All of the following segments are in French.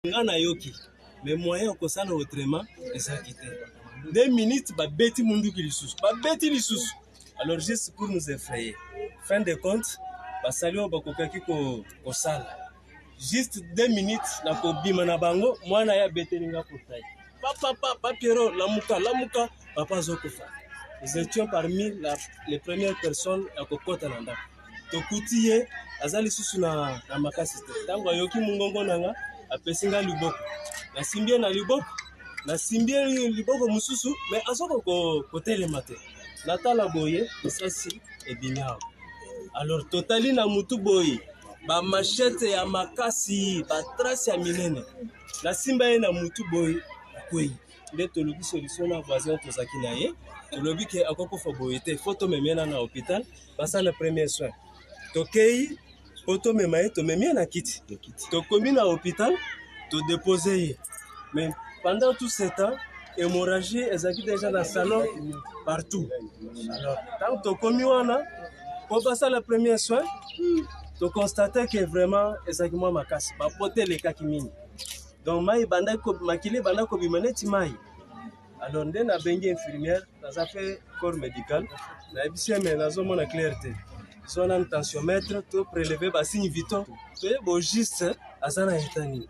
Ngana yoki. Mais moyen ko sala autrement et ça quitte. 2 minutes ba beti mundu ki lisusu. Ba beti lisusu. Alors juste pour nous effrayer. Fin de compte, ba salio ba kokaki ko sala. Juste 2 minutes na ko bima na bango mwana ya betelinga pour taille. Papa Pierrot lamuka papa zokufa. Nous étions parmi les premières personnes à kokota nanda. Tokutie azali susu na makasi te. Tango yoki mungongo nanga apesinga liboko. Na simbie liboko mususu mais azoko ko telema te. Natala boye esasi ebinyao. Alors totali na mutu boye ba machete ya makasi ba trace ya minene. Na simba ye na mutu boye kwei. Nde tolobi solution na voisin tozaki na ye. Tolobi ke akoko fo boye te photo memena na hôpital basa le premier soin. Tokei photo memaye to memia na kiti. Tokomi na hôpital to déposer. Mais pendant tout ce temps, hémorragie ezaki déjà dans le salon partout. Alors, tant tokomi wana pour passer le premier soin, to constater que vraiment ezaki moi makasi ba poter les cas kimini. Donc mai banda ko makili banda ko bimaneti mai. Alors nde na bengi infirmière, ça fait corps médical, na ebisi mais nazo mona clarté. Son un tensiomètre, to prélever ba signe vital, to bo juste azana etani.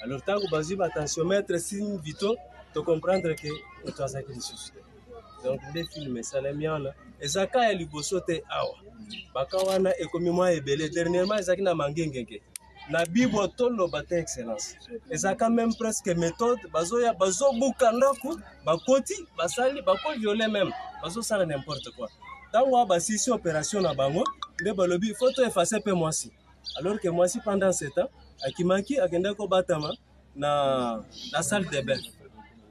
Alors tant que basi ba tensiomètre signe vital, to comprendre que to azaki lisusu. Donc les films ça les miana, ezaka ya liboso te awa. Baka wana ekomi mwa ebele dernièrement ezaki na mangengenge. Na bibo tolo bata excellence. Ezaka même presque méthode bazoya bazo bukandako bakoti basali bako violer même bazo sala n'importe quoi. Tango basisi opération na bango nde balobi photo effacer pe mwasi. Alors que mwasi pendant ce temps akimaki akenda ko batama na salle de bain.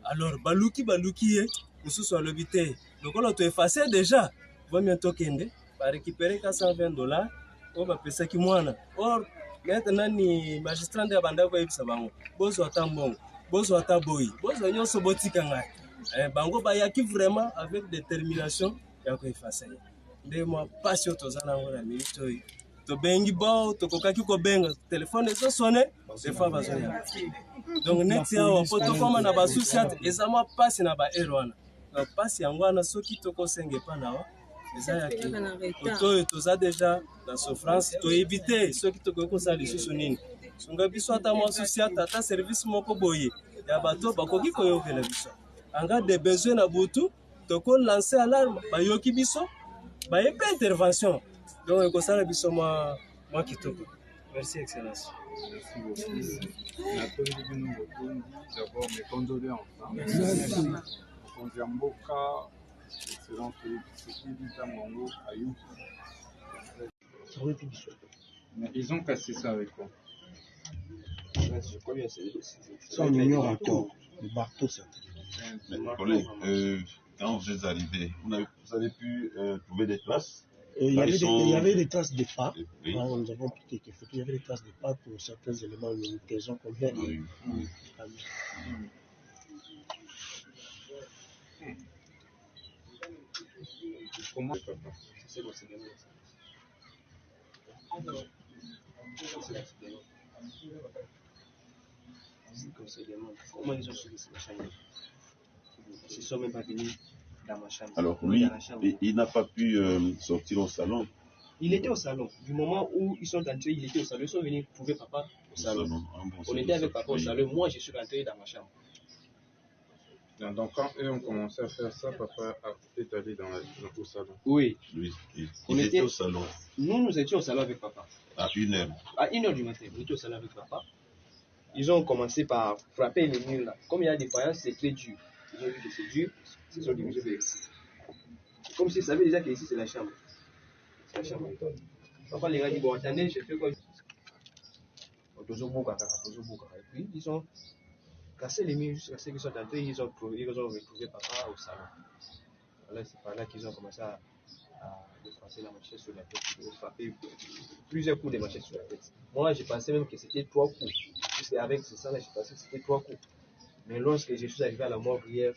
Alors baluki ye mususu alobi te. Donc on to effacer déjà va bientôt kende ba récupérer $420 on va pesa ki mwana. Or maintenant ni magistrat de banda ko yebisa bango bozo atambongo bozo ataboyi bozo nyonso botika ngai bango ba yaki vraiment avec détermination ya ko effacer nde moi passion tozana ngona milito to bengi bo to kokaki ko benga téléphone eso sonné des fois bazoya donc neti ya poto koma na ba souciat ezama passe na ba erwana na passe yango na soki to ko senge pa na wa toza déjà dans souffrance to éviter ceux qui te kokosa lisusu nini sunga biso ata mo associate ata service moko boye ya bato bakoki koyokela biso anga de besoin na butu to ko lancer alarme bayoki biso ba yepe intervention donc ekosala biso moi kitoko. Merci excellence. D'abord mes condoléances. Selon ce qui dit à Mongo, Ayou. Mais ils ont cassé ça avec quoi? Ça, on ignore encore. Le marteau, certainement. Collègues, quand vous êtes arrivés, vous avez pu trouver des traces? Il y avait des traces de pas. Oui. Nous avons pris quelques photos. Il y avait des traces de pas pour certains éléments de liaison qu'on vient de. Comment Comment ils ont suivi ma chambre? Ils ne sont même pas venus dans ma chambre. Alors lui, il n'a pas pu sortir au salon. Il était au salon. Du moment où ils sont entrés, il était au salon. Ils sont venus trouver papa au salon. On était avec papa au salon. Moi, je suis rentré dans ma chambre. Donc quand eux ont commencé à faire ça, papa est allé au salon. Oui. Il était au salon. Nous étions au salon avec papa. À 1h. À 1h du matin, nous étions au salon avec papa. Ils ont commencé par frapper les murs là. Comme il y a des faïences, c'est très dur. Ils ont vu que c'est dur. Ils sont dirigés vers ici. Comme s'ils savaient déjà que ici c'est la chambre. C'est la chambre. Papa les gars dit bon attendez, je fais quoi? Et puis ils ont cassé les murs jusqu'à ce qu'ils sont entrés, ils ont retrouvé papa au salon. Voilà, c'est par là qu'ils ont commencé à passer la machette sur la tête, ils ont frappé plusieurs coups de machette sur la tête. Moi, je pensais même que c'était 3 coups. Puisque avec ce sang-là, je pensais que c'était 3 coups. Mais lorsque je suis arrivé à la morgue hier,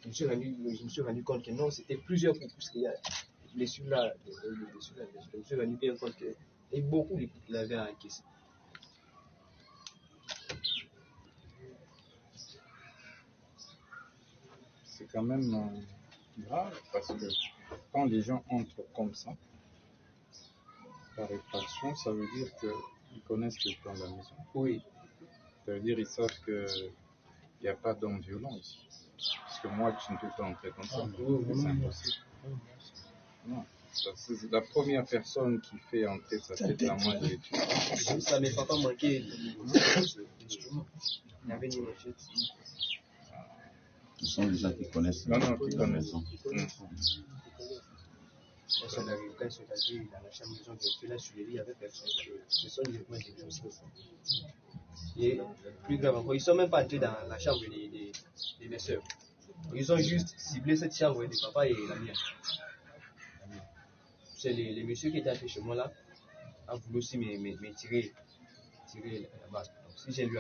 je me suis rendu compte que non, c'était plusieurs coups. Puisqu'il y a les blessures là, je me suis rendu bien compte qu'il y a beaucoup de coups qu'il avait à encaisser. quand même grave parce que quand les gens entrent comme ça, par effraction, ça veut dire qu'ils connaissent quelqu'un dans la maison. Oui. Ça veut dire qu'ils savent qu'il n'y a pas d'homme violent ici. Parce que moi, je ne peux pas entrer comme ça. C'est impossible. Non. C'est la première personne qui fait entrer sa tête là, moi je l'ai tué. Ça ne va pas manquer d'instruments. Il y avait une machette. Ce sont les gens qui connaissent. Non, qui connaissent. Quand ils sont arrivés dans la chambre, ils ont vérifié là sur les lits, il n'y avait personne. Ce sont les éléments de choses. Et plus grave encore, ils ne sont même pas entrés dans la chambre de mes soeurs. Ils ont juste ciblé cette chambre de papa et la mienne. C'est les messieurs qui étaient entrés chez moi là, a voulu aussi me tirer là-bas. Donc, si je ne lui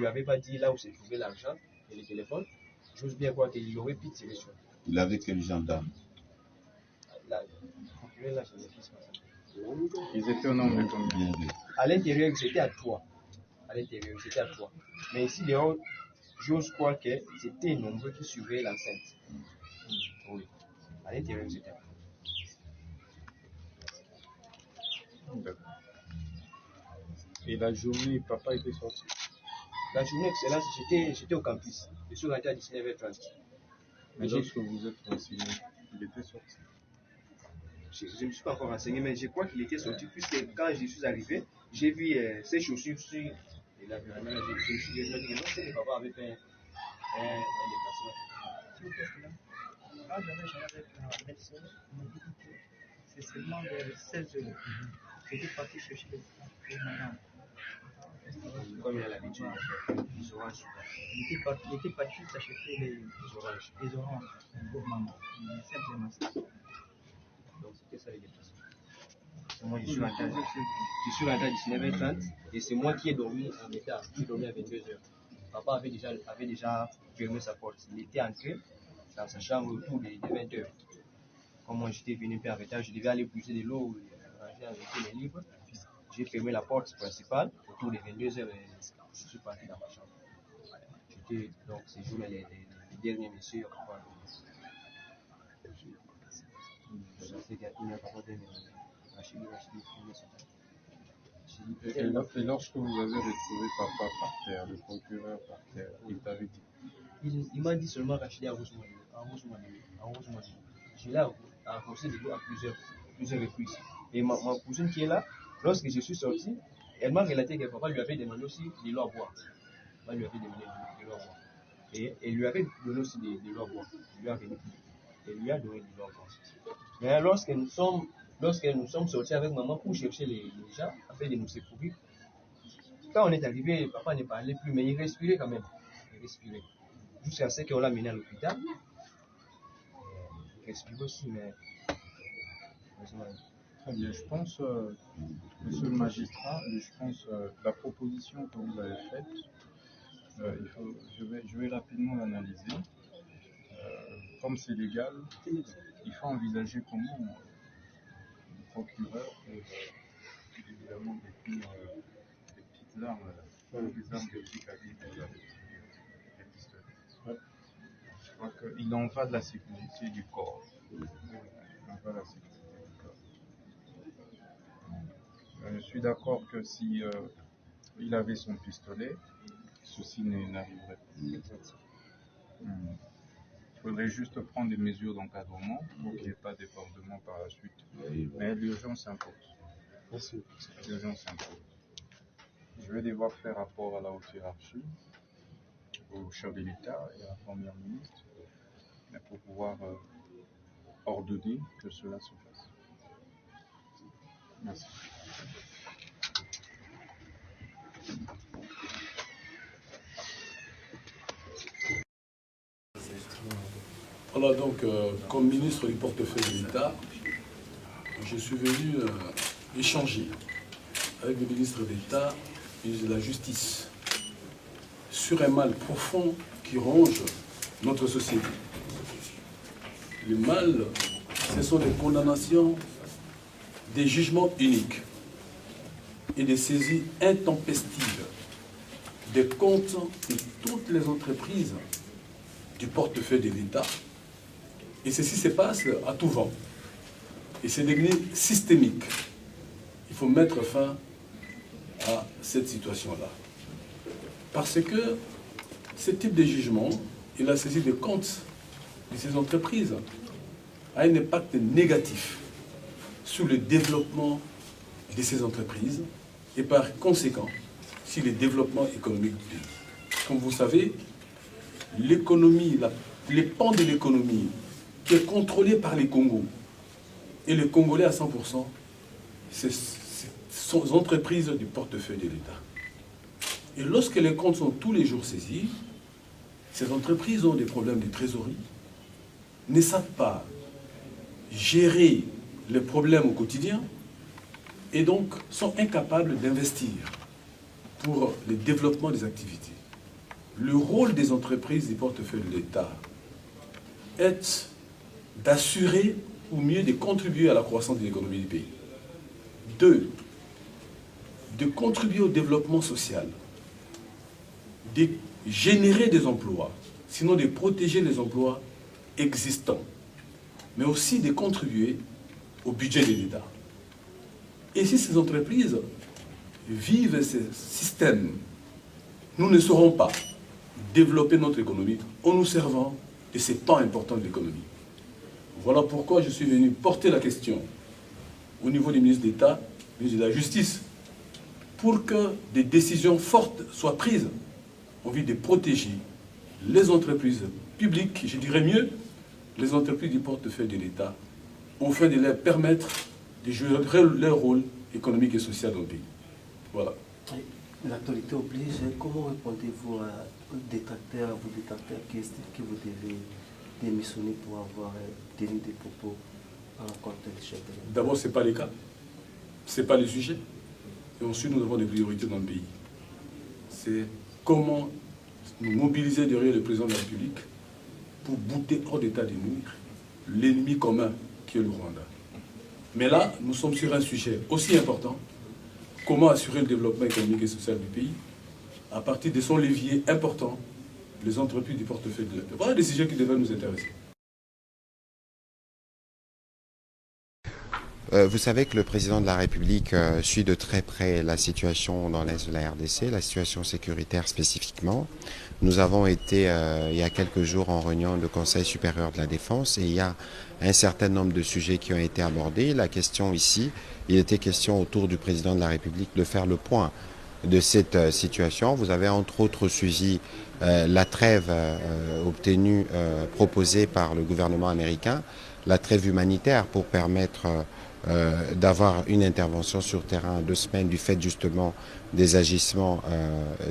avais pas dit là où se trouvait l'argent et le téléphone, j'ose bien croire qu'il aurait pu tirer sur. Il avait quel gendarme? Là, je ne sais pas. Ils étaient au nombre de combien? À l'intérieur, c'était à 3. Mais ici, dehors, j'ose croire que c'était nombreux qui surveillaient l'enceinte. Oui. À l'intérieur, c'était à 3. Et la journée, papa était sorti? La journée excellente, j'étais au campus. Je suis rentré à 19h30. Mais lorsque vous êtes renseigné, il était sorti? Je ne me suis pas encore renseigné, mais je crois qu'il était sorti, puisque quand je suis arrivé, j'ai vu ses chaussures sur l'environnement. Je me suis dit, non, c'est que papa avait fait un déplacement. Quand j'avais échangé avec la médecin, il m'a dit que c'est seulement vers 16 heures. J'étais parti chercher les mamans. Comme il a l'habitude, les oranges. Il était parti s'acheter les oranges pour maman. Simplement ça. Donc c'était ça les déplacements. Moi je suis rentré à 19h30 et c'est moi qui ai dormi en retard. J'ai dormi à 22h. Papa avait déjà fermé sa porte. Il était entré dans sa chambre autour de 20h. Comme moi j'étais venu un peu en retard, je devais aller puiser de l'eau, ranger avec les livres. J'ai fermé la porte principale autour de 22h et je suis parti dans ma chambre. J'étais donc ces jours-là les derniers messieurs. Et lorsque vous avez retrouvé papa par terre, le procureur par terre, il t'avait dit? Il m'a dit seulement Rachidi arrose-moi. Je l'ai arrosé de l'eau à plusieurs reprises. Et ma cousine qui est là, lorsque je suis sorti, elle m'a relaté que papa lui avait demandé aussi de l'eau à boire. Et elle lui avait donné aussi de l'eau à boire. Elle lui a donné de l'eau à boire. Mais lorsque nous sommes sortis avec maman pour chercher les gens, afin de nous secourir, quand on est arrivé, papa ne parlait plus, mais il respirait quand même. Jusqu'à ce qu'on l'a mené à l'hôpital. Il respirait aussi, mais... Très bien, je pense, monsieur le magistrat, la proposition que vous avez faite, je vais rapidement l'analyser. Comme c'est légal, il faut envisager comment le procureur peut évidemment détenir des petites armes, des armes de petit calibre, des pistolets. Je crois qu'il en va de la sécurité du corps. Je suis d'accord que si il avait son pistolet, ceci n'arriverait pas. Il faudrait juste prendre des mesures d'encadrement pour qu'il n'y ait pas de débordement par la suite. Mais l'urgence impose. Je vais devoir faire rapport à la haute hiérarchie, au chef de l'État et à la première ministre, mais pour pouvoir ordonner que cela se fasse. Merci. Voilà, donc, comme ministre du portefeuille de l'État, je suis venu échanger avec le ministre d'État, ministre de la Justice, sur un mal profond qui ronge notre société. Le mal, ce sont des condamnations, des jugements uniques et des saisies intempestives des comptes de toutes les entreprises du portefeuille de l'État. Et ceci se passe à tout vent. Et c'est devenu systémique. Il faut mettre fin à cette situation-là. Parce que ce type de jugement et la saisie des comptes de ces entreprises a un impact négatif sur le développement de ces entreprises et par conséquent sur le développement économique du pays. Comme vous savez, l'économie, les pans de l'économie qui est contrôlé par les Congos et les Congolais à 100%, ce sont les entreprises du portefeuille de l'État. Et lorsque les comptes sont tous les jours saisis, ces entreprises ont des problèmes de trésorerie, ne savent pas gérer les problèmes au quotidien et donc sont incapables d'investir pour le développement des activités. Le rôle des entreprises du portefeuille de l'État est d'assurer ou mieux de contribuer à la croissance de l'économie du pays. 2, de contribuer au développement social, de générer des emplois, sinon de protéger les emplois existants, mais aussi de contribuer au budget de l'État. Et si ces entreprises vivent ce système, nous ne saurons pas développer notre économie en nous servant de ces pans importants de l'économie. Voilà pourquoi je suis venu porter la question au niveau du ministre d'État, ministre de la Justice, pour que des décisions fortes soient prises en vue de protéger les entreprises publiques, je dirais mieux, les entreprises du portefeuille de l'État, afin de leur permettre de jouer leur rôle économique et social dans le pays. Voilà. L'actualité oblige, comment répondez-vous aux détracteurs qui estiment que vous devez démissionner pour avoir tenu des propos en l'encontre du chef de l'État? D'abord, ce n'est pas le cas. Ce n'est pas le sujet. Et ensuite, nous avons des priorités dans le pays. C'est comment nous mobiliser derrière le président de la République pour bouter hors d'état de nuire l'ennemi commun qui est le Rwanda. Mais là, nous sommes sur un sujet aussi important, comment assurer le développement économique et social du pays à partir de son levier important, les entreprises du portefeuille de l'État. Voilà des sujets qui devraient nous intéresser. Vous savez que le président de la République suit de très près la situation dans l'Est de la RDC, la situation sécuritaire spécifiquement. Nous avons été il y a quelques jours en réunion du Conseil supérieur de la défense et il y a un certain nombre de sujets qui ont été abordés. La question ici, il était question autour du président de la République de faire le point de cette situation. Vous avez entre autres suivi la trêve obtenue, proposée par le gouvernement américain, la trêve humanitaire pour permettre d'avoir une intervention sur terrain 2 semaines du fait justement des agissements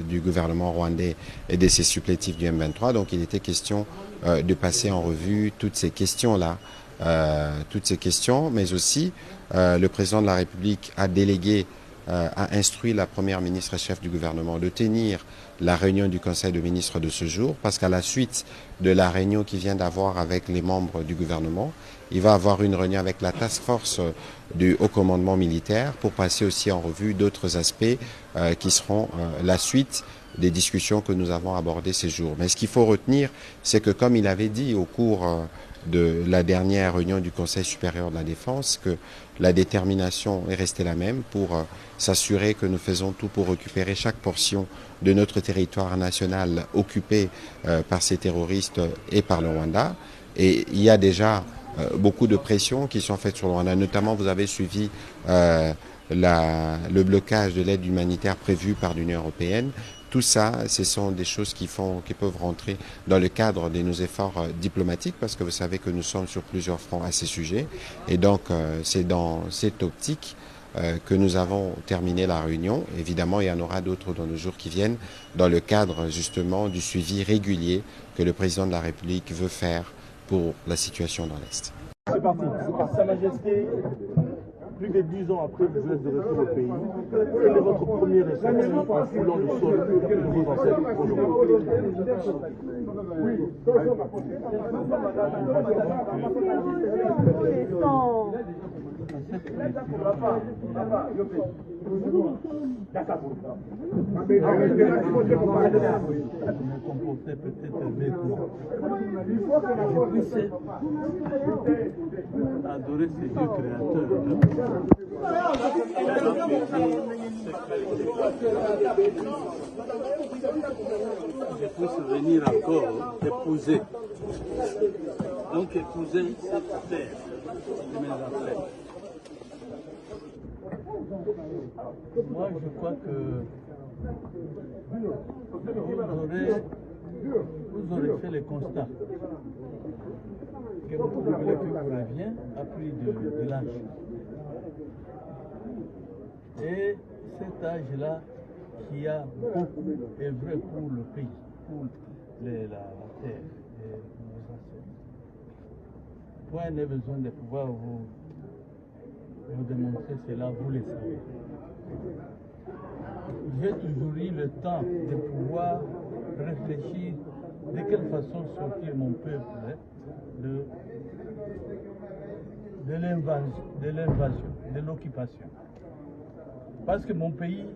du gouvernement rwandais et de ses supplétifs du M23. Donc il était question de passer en revue toutes ces questions-là, mais aussi le président de la République a délégué, a instruit la première ministre et chef du gouvernement de tenir la réunion du Conseil de ministres de ce jour, parce qu'à la suite de la réunion qu'il vient d'avoir avec les membres du gouvernement, il va avoir une réunion avec la task force du haut commandement militaire pour passer aussi en revue d'autres aspects qui seront la suite des discussions que nous avons abordées ces jours. Mais ce qu'il faut retenir, c'est que comme il avait dit au cours de la dernière réunion du Conseil supérieur de la défense, que la détermination est restée la même pour s'assurer que nous faisons tout pour récupérer chaque portion de notre territoire national occupé par ces terroristes et par le Rwanda. Et il y a déjà beaucoup de pressions qui sont faites sur le Rwanda. Notamment, vous avez suivi le blocage de l'aide humanitaire prévue par l'Union européenne. Tout ça, ce sont des choses qui peuvent rentrer dans le cadre de nos efforts diplomatiques, parce que vous savez que nous sommes sur plusieurs fronts à ces sujets. Et donc, c'est dans cette optique que nous avons terminé la réunion. Évidemment, il y en aura d'autres dans les jours qui viennent, dans le cadre justement du suivi régulier que le président de la République veut faire pour la situation dans l'Est. C'est parti. Sa Majesté, plus de 10 ans après, vous êtes de retour au pays. Quel est votre premier ressenti en foulant le sol de vos ancêtres aujourd'hui? me comportais peut-être bêtement. Je puisse adorer ces deux créateurs. Je puisse venir encore épouser. Donc épouser cette terre de mes affaires. Moi, je crois que vous aurez fait le constat que votre public vous revient a pris de l'âge. Et cet âge-là qui a beaucoup œuvré pour le pays, pour la terre. Point n'est besoin de pouvoir vous démontrer cela, vous le savez. J'ai toujours eu le temps de pouvoir réfléchir de quelle façon sortir mon peuple de l'invasion, de l'occupation. Parce que mon pays,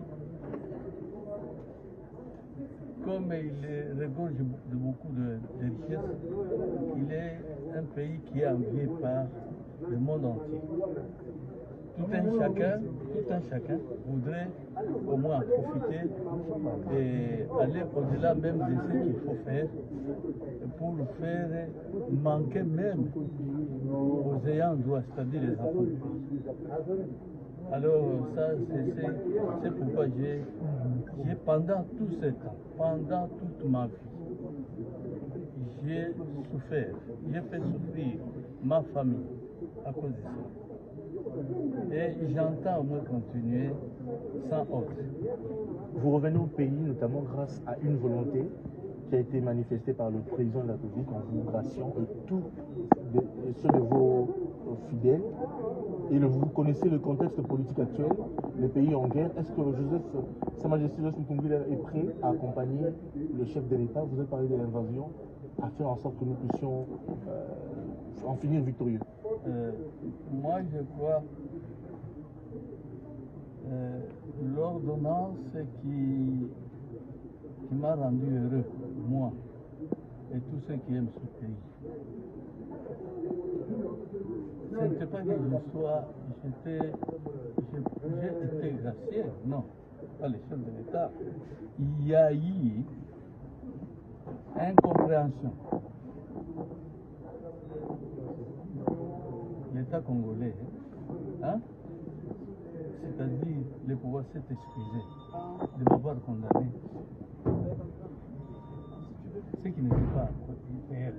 comme il regorge de beaucoup de richesses, il est un pays qui est envié par le monde entier. Tout un chacun voudrait au moins en profiter et aller au-delà même de ce qu'il faut faire pour faire manquer même aux ayants droit, c'est-à-dire les enfants. Alors ça, c'est pourquoi j'ai pendant tout ce temps, pendant toute ma vie, j'ai souffert, j'ai fait souffrir ma famille à cause de ça. Et j'entends moi continuer sans autre. Vous revenez au pays notamment grâce à une volonté qui a été manifestée par le président de la République en vous graciant et tous ceux de vos fidèles. Et vous connaissez le contexte politique actuel, le pays en guerre. Est-ce que Sa Majesté Joseph Nkungwila est prêt à accompagner le chef de l'État? Vous avez parlé de l'invasion, à faire en sorte que nous puissions en finir victorieux. Moi, je crois l'ordonnance qui m'a rendu heureux, moi, et tous ceux qui aiment ce pays. Ce n'était pas que j'ai été gracié, non, pas le chef de l'État. Il y a eu incompréhension. L'État congolais, hein? C'est-à-dire le pouvoir s'est excusé de m'avoir condamné. Ce qui n'était pas réel.